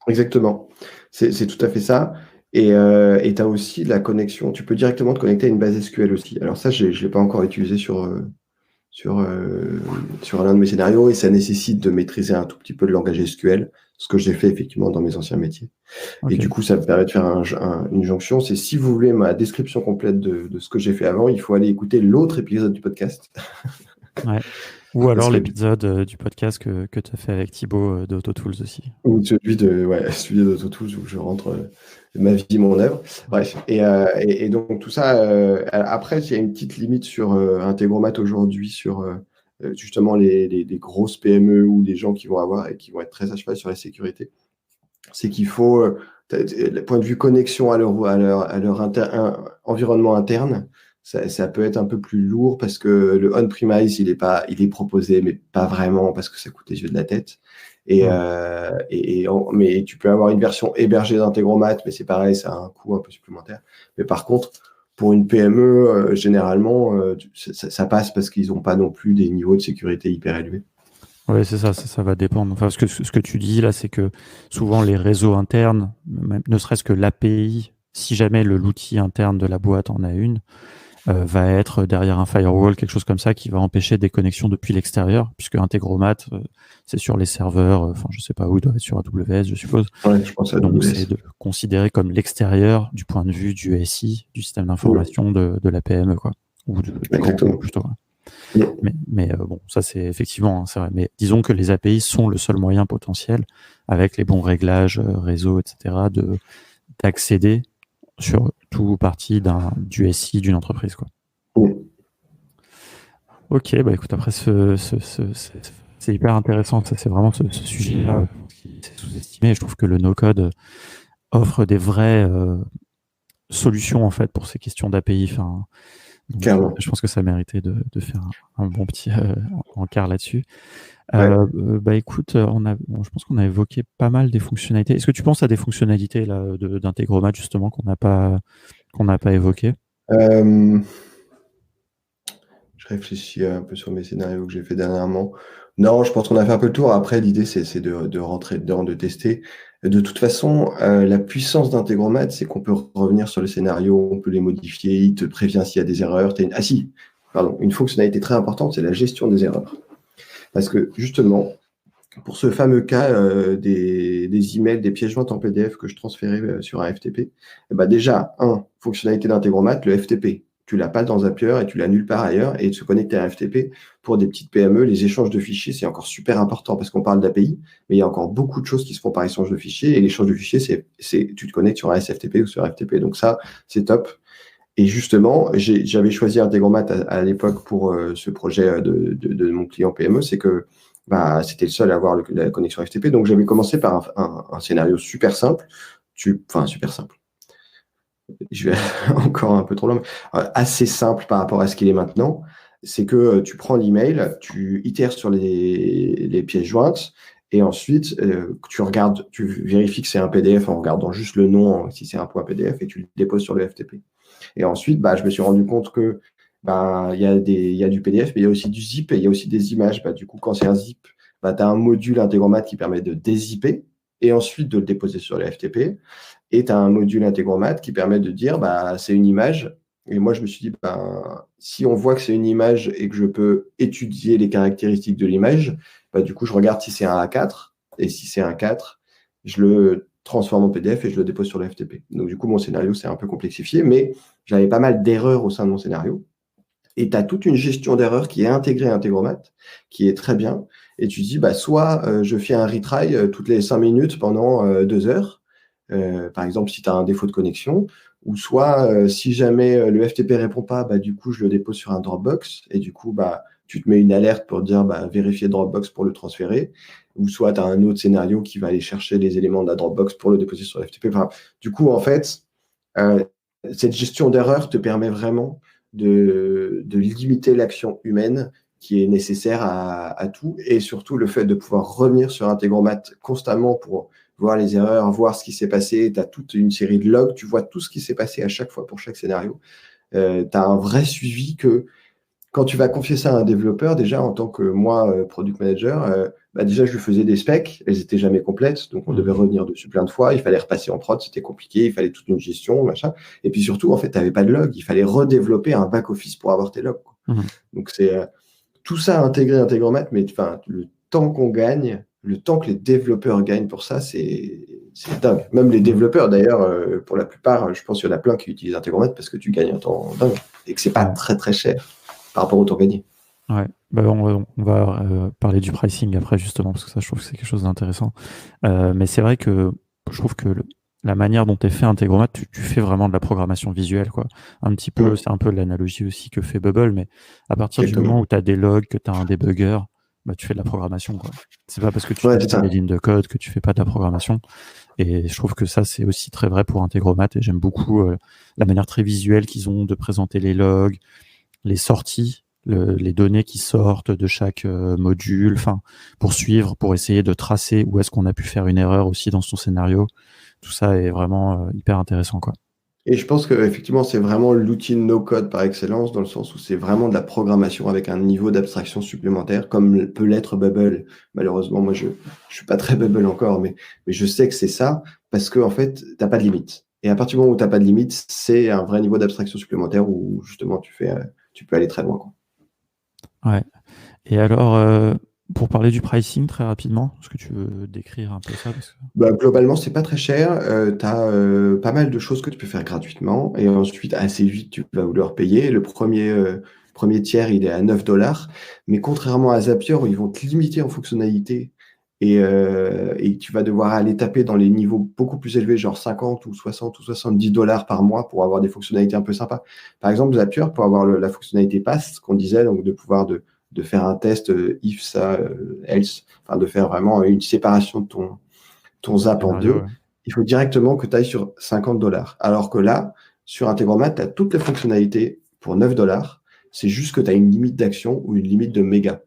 Exactement. C'est tout à fait ça. Et tu as aussi la connexion. Tu peux directement te connecter à une base SQL aussi. Alors ça, je ne l'ai pas encore utilisé sur, euh, sur l'un de mes scénarios et ça nécessite de maîtriser un tout petit peu le langage SQL, ce que j'ai fait effectivement dans mes anciens métiers. Et Ok. du coup, ça me permet de faire une jonction. C'est si vous voulez ma description complète de ce que j'ai fait avant, il faut aller écouter l'autre épisode du podcast. Ouais. Ou Ça alors serait bien. l'épisode du podcast que tu as fait avec Thibaut d'AutoTools aussi. Ou celui d'AutoTools où je rentre ma vie, mon œuvre. Bref. Et donc, tout ça, après, il y a une petite limite sur Integromat aujourd'hui, sur justement les grosses PME ou les gens qui vont avoir et qui vont être très à cheval sur la sécurité. C'est qu'il faut, le point de vue connexion à leur environnement interne, ça peut être un peu plus lourd parce que le on-premise, il est proposé, mais pas vraiment parce que ça coûte les yeux de la tête. Ouais. Mais tu peux avoir une version hébergée d'Integromat, mais c'est pareil, ça a un coût un peu supplémentaire. Mais par contre, pour une PME, généralement, ça passe parce qu'ils n'ont pas non plus des niveaux de sécurité hyper élevés. Oui, c'est ça, ça va dépendre. Enfin, ce que tu dis là, c'est que souvent les réseaux internes, même, ne serait-ce que l'API, si jamais l'outil interne de la boîte en a une, va être derrière un firewall, quelque chose comme ça, qui va empêcher des connexions depuis l'extérieur, puisque Integromat, c'est sur les serveurs, enfin, je sais pas où, il doit être sur AWS, je suppose. Ouais, je pense à Donc, c'est AWS. de considérer comme l'extérieur du point de vue du SI, du système d'information de la PME, quoi, ou du grand groupe Exactement. plutôt. Mm. Mais bon, ça c'est effectivement, hein, c'est vrai. Mais disons que les API sont le seul moyen potentiel, avec les bons réglages réseau, etc., d'accéder sur tout partie du SI d'une entreprise, quoi. Mm. Ok, bah écoute, après c'est hyper intéressant. Ça, c'est vraiment ce sujet-là qui est sous-estimé. Je trouve que le no-code offre des vraies solutions en fait pour ces questions d'API. Enfin, donc, Clairement. je pense que ça méritait de faire un bon petit encart là-dessus. Ouais. Bah écoute, bon, je pense qu'on a évoqué pas mal des fonctionnalités. Est-ce que tu penses à des fonctionnalités là d'Integromat justement qu'on n'a pas évoquées? Euh, je réfléchis un peu sur mes scénarios que j'ai fait dernièrement. Non, je pense qu'on a fait un peu le tour. Après, l'idée, c'est de rentrer dedans, de tester. De toute façon, la puissance d'Integromat, c'est qu'on peut revenir sur le scénario, on peut les modifier, il te prévient s'il y a des erreurs. Ah si, pardon, une fonctionnalité très importante, c'est la gestion des erreurs. Parce que justement, pour ce fameux cas des emails, des pièces jointes en PDF que je transférais sur un FTP, eh ben déjà, fonctionnalité d'Integromat, le FTP. Tu l'as pas dans Zapier et tu l'as nulle part ailleurs. Et de se connecter à un FTP, pour des petites PME, les échanges de fichiers, c'est encore super important parce qu'on parle d'API, mais il y a encore beaucoup de choses qui se font par échange de fichiers. Et l'échange de fichiers, tu te connectes sur un SFTP ou sur FTP. Donc ça, c'est top. Et justement, j'avais choisi Integromat à l'époque pour ce projet de mon client PME, c'est que c'était le seul à avoir la connexion FTP. Donc, j'avais commencé par un scénario super simple. Enfin, super simple. Je vais encore un peu trop long, mais assez simple par rapport à ce qu'il est maintenant. C'est que tu prends l'email, tu itères sur les pièces jointes, et ensuite, tu regardes, tu vérifies que c'est un PDF en regardant juste le nom, si c'est un point PDF, et tu le déposes sur le FTP. Et ensuite, je me suis rendu compte que il y a du PDF, mais il y a aussi du zip et il y a aussi des images. Du coup, quand c'est un zip, tu as un module Integromat qui permet de dézipper et ensuite de le déposer sur le FTP. Et tu as un module Integromat qui permet de dire c'est une image. Et moi, je me suis dit, si on voit que c'est une image et que je peux étudier les caractéristiques de l'image, du coup, je regarde si c'est un A4. Et si c'est un 4, je le transforme en PDF et je le dépose sur le FTP. Donc, du coup, mon scénario s'est un peu complexifié, mais j'avais pas mal d'erreurs au sein de mon scénario. Et tu as toute une gestion d'erreurs qui est intégrée à Integromat, qui est très bien. Et tu dis, soit je fais un retry toutes les 5 minutes pendant 2 heures, par exemple, si tu as un défaut de connexion, ou soit si jamais le FTP répond pas, du coup, je le dépose sur un Dropbox, et du coup, tu te mets une alerte pour dire vérifier Dropbox pour le transférer, ou soit tu as un autre scénario qui va aller chercher les éléments de la Dropbox pour le déposer sur le FTP. Enfin, du coup, en fait, cette gestion d'erreurs te permet vraiment de limiter l'action humaine qui est nécessaire à tout, et surtout le fait de pouvoir revenir sur Integromat constamment pour voir les erreurs, voir ce qui s'est passé. Tu as toute une série de logs, tu vois tout ce qui s'est passé à chaque fois pour chaque scénario. Tu as un vrai suivi que quand tu vas confier ça à un développeur, déjà en tant que moi, product manager, déjà je lui faisais des specs, elles n'étaient jamais complètes, donc on devait revenir dessus plein de fois, il fallait repasser en prod, c'était compliqué, il fallait toute une gestion, machin. Et puis surtout, en fait, tu n'avais pas de log, il fallait redévelopper un back-office pour avoir tes logs, quoi. Donc c'est tout ça intégré Integromat, mais le temps qu'on gagne, le temps que les développeurs gagnent pour ça, c'est dingue. Même les développeurs, d'ailleurs, pour la plupart, je pense qu'il y en a plein qui utilisent Integromat parce que tu gagnes un temps dingue et que c'est pas Ouais. très très cher par rapport au temps gagné. Ouais. Bah, on va parler du pricing après, justement, parce que ça, je trouve que c'est quelque chose d'intéressant. Mais c'est vrai que je trouve que la manière dont est fait Integromat, tu fais vraiment de la programmation visuelle, quoi. Un petit peu, Mm. c'est un peu l'analogie aussi que fait Bubble, mais à partir du moment Exactement. où tu as des logs, que tu as un debugger, bah, tu fais de la programmation, quoi. C'est pas parce que tu Ouais, tapes c'est pas les ça. lignes de code que tu fais pas de la programmation. Et je trouve que ça, c'est aussi très vrai pour Integromat, et j'aime beaucoup la manière très visuelle qu'ils ont de présenter les logs, les sorties, les données qui sortent de chaque module, enfin, pour suivre, pour essayer de tracer où est-ce qu'on a pu faire une erreur aussi dans son scénario. Tout ça est vraiment hyper intéressant, quoi. Et je pense que effectivement, c'est vraiment l'outil no-code par excellence, dans le sens où c'est vraiment de la programmation avec un niveau d'abstraction supplémentaire, comme peut l'être Bubble. Malheureusement, moi, je suis pas très Bubble encore, mais je sais que c'est ça, parce que en fait, t'as pas de limite. Et à partir du moment où t'as pas de limite, c'est un vrai niveau d'abstraction supplémentaire où justement tu peux aller très loin, quoi. Ouais. Et alors, pour parler du pricing très rapidement, est-ce que tu veux décrire un peu ça parce que... Bah, globalement, c'est pas très cher. Tu as pas mal de choses que tu peux faire gratuitement. Et ensuite, assez vite, tu vas vouloir payer. Le premier tiers, il est à 9 $. Mais contrairement à Zapier, où ils vont te limiter en fonctionnalité et tu vas devoir aller taper dans les niveaux beaucoup plus élevés, genre 50 ou 60 ou 70 $ par mois pour avoir des fonctionnalités un peu sympas. Par exemple, Zapier, pour avoir la fonctionnalité pass, ce qu'on disait, donc de pouvoir de faire un test if, ça, else, enfin de faire vraiment une séparation de ton zap en Scénario, deux, ouais. il faut directement que tu ailles sur 50 $. Alors que là, sur Integromat, tu as toutes les fonctionnalités pour 9 $. C'est juste que tu as une limite d'action ou une limite de mégas.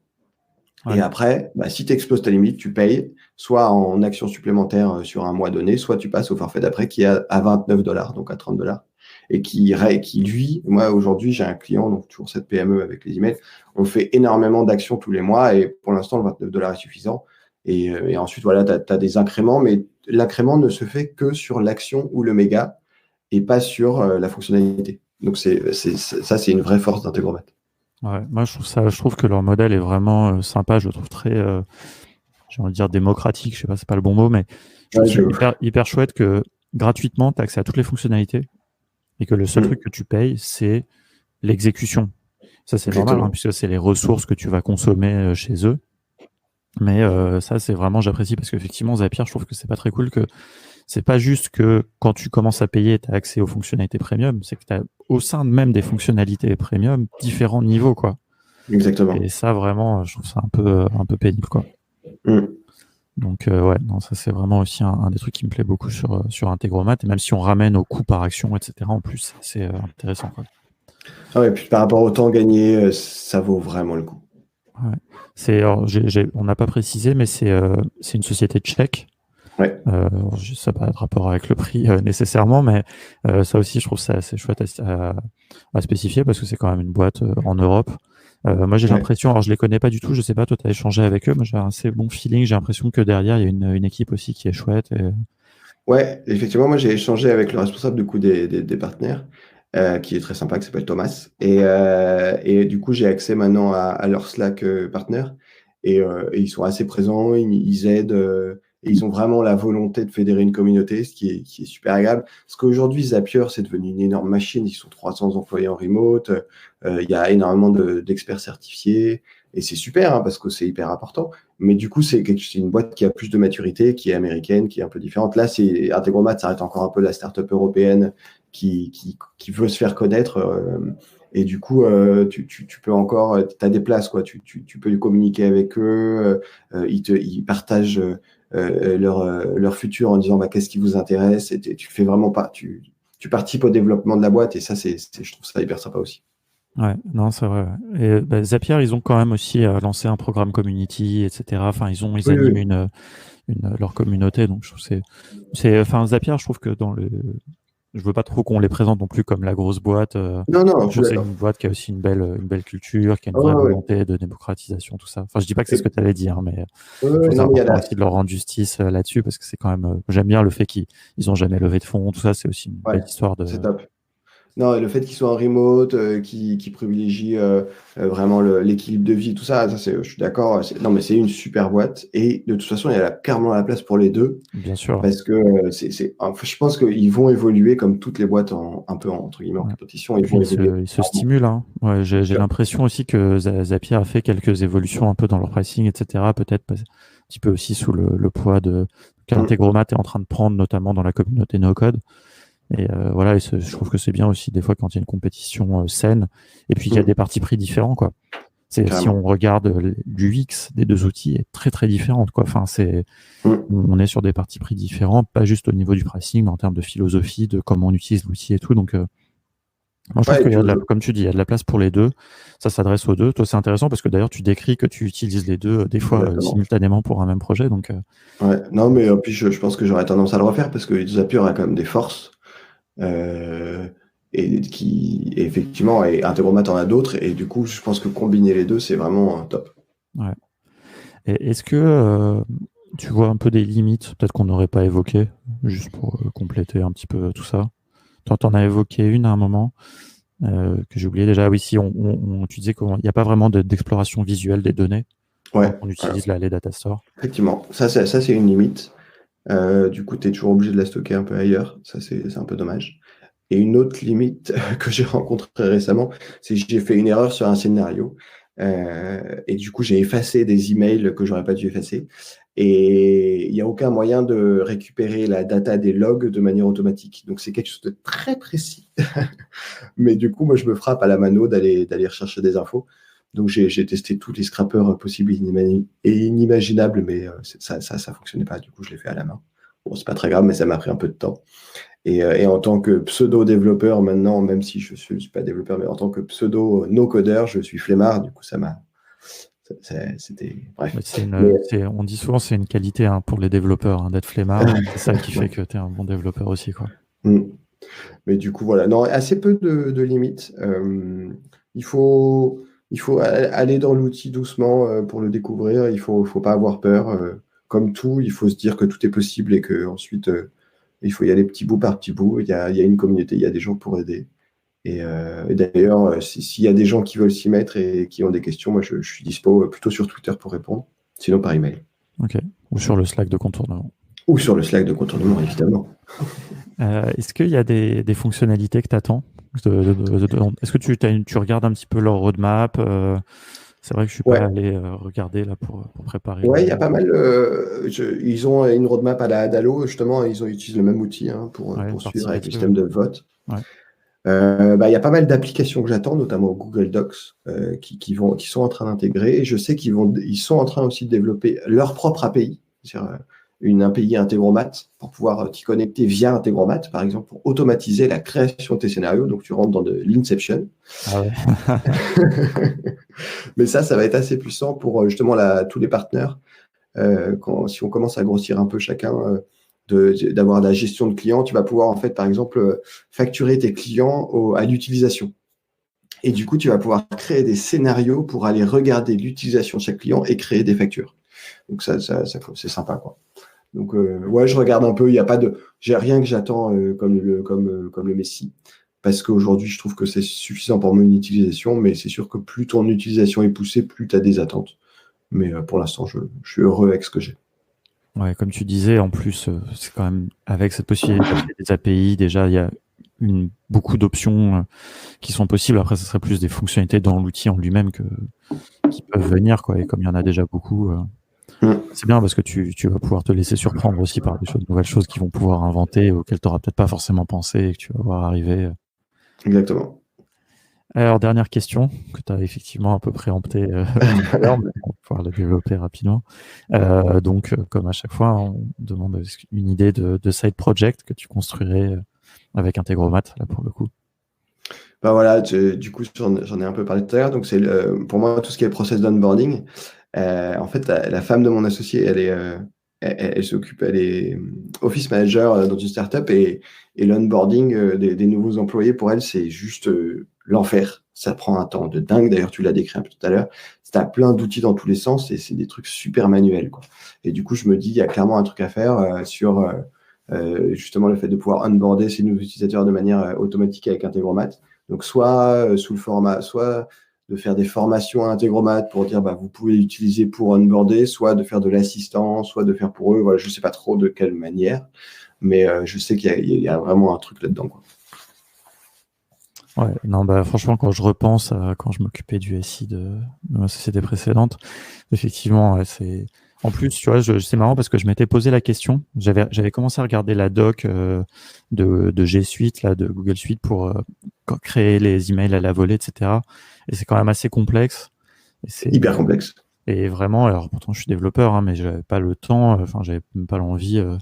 Et Ouais. après, bah, si tu exploses ta limite, tu payes soit en action supplémentaire sur un mois donné, soit tu passes au forfait d'après qui est à 29 $, donc à 30 $. Et qui lui, moi aujourd'hui, j'ai un client, donc toujours cette PME avec les emails, on fait énormément d'actions tous les mois et pour l'instant, le 29 $ est suffisant. Et ensuite, voilà, tu as des incréments, mais l'incrément ne se fait que sur l'action ou le méga et pas sur la fonctionnalité. Donc, ça, c'est une vraie force d'Integromat. Ouais. Moi, je trouve que leur modèle est vraiment sympa. Je le trouve très, j'ai envie de dire démocratique. Je sais pas, c'est pas le bon mot, mais je trouve Ouais, ça hyper chouette que gratuitement, tu as accès à toutes les fonctionnalités et que le seul truc que tu payes, c'est l'exécution. Ça, c'est normal, hein, exactement. puisque c'est les ressources que tu vas consommer chez eux. Mais ça, c'est vraiment, j'apprécie parce qu'effectivement, Zapier, je trouve que c'est pas très cool que c'est pas juste que quand tu commences à payer, tu as accès aux fonctionnalités premium, c'est que tu as au sein même des fonctionnalités premium différents niveaux, quoi. Et Exactement. ça, vraiment, je trouve ça un peu pénible, quoi. Mm. Donc, ouais, non, ça, c'est vraiment aussi un des trucs qui me plaît beaucoup sur Integromat. Et même si on ramène au coût par action, etc., en plus, c'est intéressant, quoi. Ah ouais, puis par rapport au temps gagné, ça vaut vraiment le coup. Ouais. Alors, on n'a pas précisé, mais c'est une société tchèque. Ouais. Ça n'a pas de rapport avec le prix nécessairement, mais ça aussi, je trouve ça assez chouette à spécifier parce que c'est quand même une boîte en Europe. Moi, j'ai Ouais. l'impression, alors je les connais pas du tout, je sais pas, toi, tu as échangé avec eux, mais j'ai un assez bon feeling. J'ai l'impression que derrière, il y a une équipe aussi qui est chouette. Ouais, effectivement, moi j'ai échangé avec le responsable du coup des partenaires, qui est très sympa, qui s'appelle Thomas. Et du coup, j'ai accès maintenant à leur Slack partenaire. Et ils sont assez présents, ils aident, et ils ont vraiment la volonté de fédérer une communauté, ce qui est super agréable. Parce qu'aujourd'hui, Zapier, c'est devenu une énorme machine. Ils sont 300 employés en remote, il y a énormément d'experts certifiés. Et c'est super, hein, parce que c'est hyper important. Mais du coup, c'est une boîte qui a plus de maturité, qui est américaine, qui est un peu différente. Là, Integromat, ça reste encore un peu la start-up européenne qui veut se faire connaître. Et du coup, tu peux encore, tu as des places, quoi. Tu peux communiquer avec eux. Ils partagent leur futur en disant bah, qu'est-ce qui vous intéresse. Et tu fais vraiment pas, tu participes au développement de la boîte. Et ça, je trouve ça hyper sympa aussi. Ouais, non, c'est vrai. Ouais. Et bah, Zapier, ils ont quand même aussi lancé un programme community, etc. Enfin, ils Oui, animent oui. leur communauté, donc je trouve enfin, Zapier, je trouve que je veux pas trop qu'on les présente non plus comme la grosse boîte. Non, non, Je je trouve suis que c'est d'accord. une boîte qui a aussi une belle culture, qui a une Ah, vraie ouais, ouais. volonté de démocratisation, tout ça. Enfin, je dis pas que c'est ce que Et- tu allais dire, mais ouais, je trouve ouais, que c'est non, mais il y a important la, aussi de leur rendre justice là-dessus parce que c'est quand même. J'aime bien le fait qu'ils ont jamais levé de fonds, tout ça. C'est aussi une belle ouais, histoire de. c'est top. Non, le fait qu'ils soient en remote, qui privilégie vraiment l'équilibre de vie, tout ça, je suis d'accord. Non, mais c'est une super boîte. Et de toute façon, il y a carrément la place pour les deux. Bien sûr. Parce que enfin, je pense qu'ils vont évoluer comme toutes les boîtes un peu entre guillemets en Ouais. compétition. Et Ils puis vont évoluer. il se stimule, hein. Ouais, Bien j'ai sûr. l'impression aussi que Zapier a fait quelques évolutions un peu dans leur pricing, etc. Peut-être un petit peu aussi sous le poids de Mm, qu'Integromat est en train de prendre, notamment dans la communauté no-code. Et voilà, je trouve que c'est bien aussi des fois quand il y a une compétition saine, et puis qu'il y a mm, des partis pris différents, quoi. Si carrément. on regarde l'UX des deux outils est très très différente, quoi. Enfin, Mm. on est sur des partis pris différents, pas juste au niveau du pricing, mais en termes de philosophie, de comment on utilise l'outil et tout. Donc, moi, je trouve Ouais, et qu'il y puis, a comme tu dis, il y a de la place pour les deux. Ça s'adresse aux deux. Toi, c'est intéressant parce que d'ailleurs, tu décris que tu utilises les deux des fois exactement. simultanément pour un même projet. Donc, Ouais. Non, mais puis je pense que j'aurais tendance à le refaire parce que Zapier a quand même des forces. euh, et effectivement, et Integromat en a d'autres. Et du coup, je pense que combiner les deux, c'est vraiment top. ouais. Et est-ce que tu vois un peu des limites, peut-être qu'on n'aurait pas évoquées, juste pour compléter un petit peu tout ça? T'en as évoqué une à un moment que j'ai oublié déjà. Oui, si tu disais qu'il n'y a pas vraiment d'exploration visuelle des données quand Ouais, on voilà. utilise les data stores. Effectivement. Ça c'est une limite. Du coup, tu es toujours obligé de la stocker un peu ailleurs. Ça, c'est un peu dommage. Et une autre limite que j'ai rencontrée récemment, c'est que j'ai fait une erreur sur un scénario. Et du coup, j'ai effacé des emails que j'aurais pas dû effacer. Et il n'y a aucun moyen de récupérer la data des logs de manière automatique. Donc, c'est quelque chose de très précis. Mais du coup, moi, je me frappe à la mano d'aller rechercher des infos. Donc, j'ai testé tous les scrappers possibles et inimaginables, mais ça fonctionnait pas. Du coup, je l'ai fait à la main. Bon, c'est pas très grave, mais ça m'a pris un peu de temps. Et en tant que pseudo-développeur maintenant, même si je suis pas développeur, mais en tant que pseudo-no-codeur, je suis flemmard. Du coup, c'était bref. Mais Mais on dit souvent que c'est une qualité hein, pour les développeurs hein, d'être flemmard. C'est ça qui fait ouais. que tu es un bon développeur aussi, quoi. Mm. Mais du coup, voilà. Non, assez peu de limites. Il faut, il faut aller dans l'outil doucement pour le découvrir. Faut pas avoir peur. Comme tout, il faut se dire que tout est possible et que ensuite, il faut y aller petit bout par petit bout. Il y a une communauté, il y a des gens pour aider. Et d'ailleurs, s'il y a des gens qui veulent s'y mettre et qui ont des questions, moi, je suis dispo plutôt sur Twitter pour répondre, sinon par email. Ok. Ou sur le Slack de contournement. Ou sur le Slack de contournement, évidemment. Est-ce qu'il y a des fonctionnalités que tu attends est-ce que tu regardes un petit peu leur roadmap c'est vrai que je suis pas Ouais. allé regarder là pour préparer Ouais, il y a pas mal. Ils ont une roadmap à la Dalo, justement. Ils utilisent le même outil hein, ouais, pour suivre avec le participative. système de vote. Ouais. Bah, il y a pas mal d'applications que j'attends, notamment Google Docs, qui sont en train d'intégrer. Et je sais ils sont en train aussi de développer leur propre API, c'est-à-dire une API Integromat pour pouvoir t'y connecter via Integromat, par exemple, pour automatiser la création de tes scénarios. Donc, tu rentres dans de l'Inception. Ah ouais. Mais ça va être assez puissant pour justement tous les partenaires. Si on commence à grossir un peu chacun, d'avoir la gestion de clients, tu vas pouvoir en fait, par exemple, facturer tes clients à l'utilisation. Et du coup, tu vas pouvoir créer des scénarios pour aller regarder l'utilisation de chaque client et créer des factures. Donc c'est sympa, quoi. Donc ouais, je regarde un peu. Il y a pas de, j'ai rien que j'attends comme le Messi, parce qu'aujourd'hui, je trouve que c'est suffisant pour mon utilisation. Mais c'est sûr que plus ton utilisation est poussée, plus tu as des attentes. Mais pour l'instant, je suis heureux avec ce que j'ai. Ouais, comme tu disais, en plus, c'est quand même avec cette possibilité d'acheter des API, déjà, il y a beaucoup d'options qui sont possibles. Après, ce serait plus des fonctionnalités dans l'outil en lui-même qui peuvent venir, quoi. Et comme il y en a déjà beaucoup, Mm. c'est bien parce que tu vas pouvoir te laisser surprendre aussi par des nouvelles choses qu'ils vont pouvoir inventer, auxquelles tu n'auras peut-être pas forcément pensé et que tu vas voir arriver. Exactement. Alors, dernière question, que tu as effectivement un peu préempté tout à l'heure, mais on va pouvoir la développer rapidement. Donc, comme à chaque fois, on demande une idée de side project que tu construirais avec Integromat, là pour le coup. Bah voilà, du coup, j'en ai un peu parlé tout à l'heure. Donc, pour moi, tout ce qui est process d'onboarding. En fait, la femme de mon associé, elle est office manager dans une startup et l'onboarding des nouveaux employés, pour elle, c'est juste l'enfer. Ça prend un temps de dingue. D'ailleurs, tu l'as décrit un peu tout à l'heure. Tu as plein d'outils dans tous les sens et c'est des trucs super manuels, quoi. Et du coup, je me dis, il y a clairement un truc à faire sur justement le fait de pouvoir onboarder ces nouveaux utilisateurs de manière automatique avec Integromat. Donc soit sous le format, soit de faire des formations à Integromat pour dire vous pouvez l'utiliser pour onboarder, soit de faire de l'assistance, soit de faire pour eux. Voilà, je ne sais pas trop de quelle manière, mais je sais qu'il y a vraiment un truc là-dedans, quoi. Ouais, non, franchement, quand je repense à quand je m'occupais du SI de ma société précédente, effectivement, ouais, c'est. En plus, tu vois, c'est marrant parce que je m'étais posé la question. J'avais commencé à regarder la doc de G Suite, là, de Google Suite pour créer les emails à la volée, etc. Et c'est quand même assez complexe. Hyper complexe. Et vraiment, alors pourtant je suis développeur, mais j'avais pas le temps, j'avais même pas l'envie de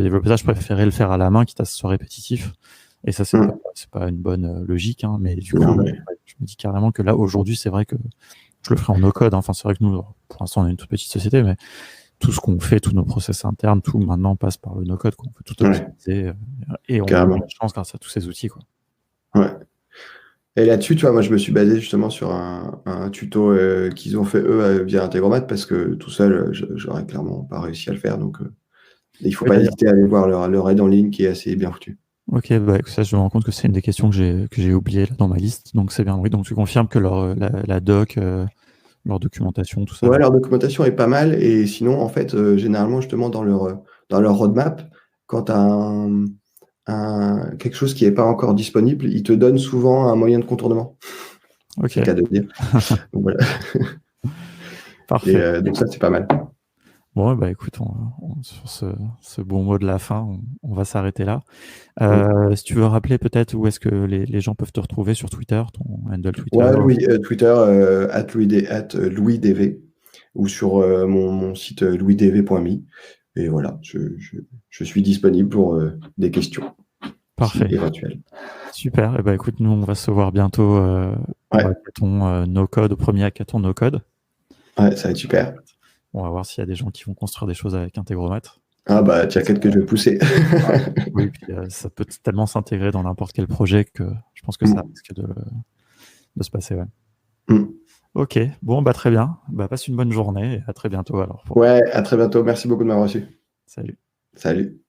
développer ça. Je préférais le faire à la main, quitte à ce soit répétitif. Et ça, c'est pas une bonne logique, mais du coup, je me dis carrément que là, aujourd'hui, c'est vrai que je le ferai en no-code. Enfin, c'est vrai que nous, pour l'instant, on est une toute petite société, mais tout ce qu'on fait, tous nos process internes, tout maintenant passe par le no-code, quoi. On peut tout optimiser et on a la chance grâce à tous ces outils, quoi. Ouais. Et là-dessus, tu vois, moi, je me suis basé justement sur un tuto qu'ils ont fait eux via Integromat parce que tout seul, j'aurais clairement pas réussi à le faire. Donc, il faut pas hésiter à aller voir leur aide en ligne qui est assez bien foutue. Ok, ça, je me rends compte que c'est une des questions que j'ai oubliées là, dans ma liste. Donc, c'est bien. Oui, donc tu confirmes que la doc, leur documentation, tout ça. Ouais, leur documentation est pas mal. Et sinon, en fait, généralement, justement, dans leur roadmap, quand tu as quelque chose qui n'est pas encore disponible, ils te donnent souvent un moyen de contournement. Ok. C'est le cas de dire. Donc, voilà. Parfait. Et donc, ça, c'est pas mal. Bon, écoute, sur ce bon mot de la fin, on va s'arrêter là. Si tu veux rappeler peut-être où est-ce que les gens peuvent te retrouver sur Twitter, ton handle Twitter. Ouais, Twitter, @LouisDV, ou sur mon site louisdv.me. Et voilà, je suis disponible pour des questions. Parfait. Éventuelles. Super. Et écoute, nous, on va se voir bientôt au hackathon no-code, au premier hackathon no-code. Ouais, ça va être super. On va voir s'il y a des gens qui vont construire des choses avec Integromat. Tu as quelques que je vais pousser. Oui, puis ça peut tellement s'intégrer dans n'importe quel projet que je pense que ça risque de se passer. Ouais. Ok, bon, très bien. Passe une bonne journée et à très bientôt alors. Ouais, à très bientôt. Merci beaucoup de m'avoir reçu. Salut. Salut.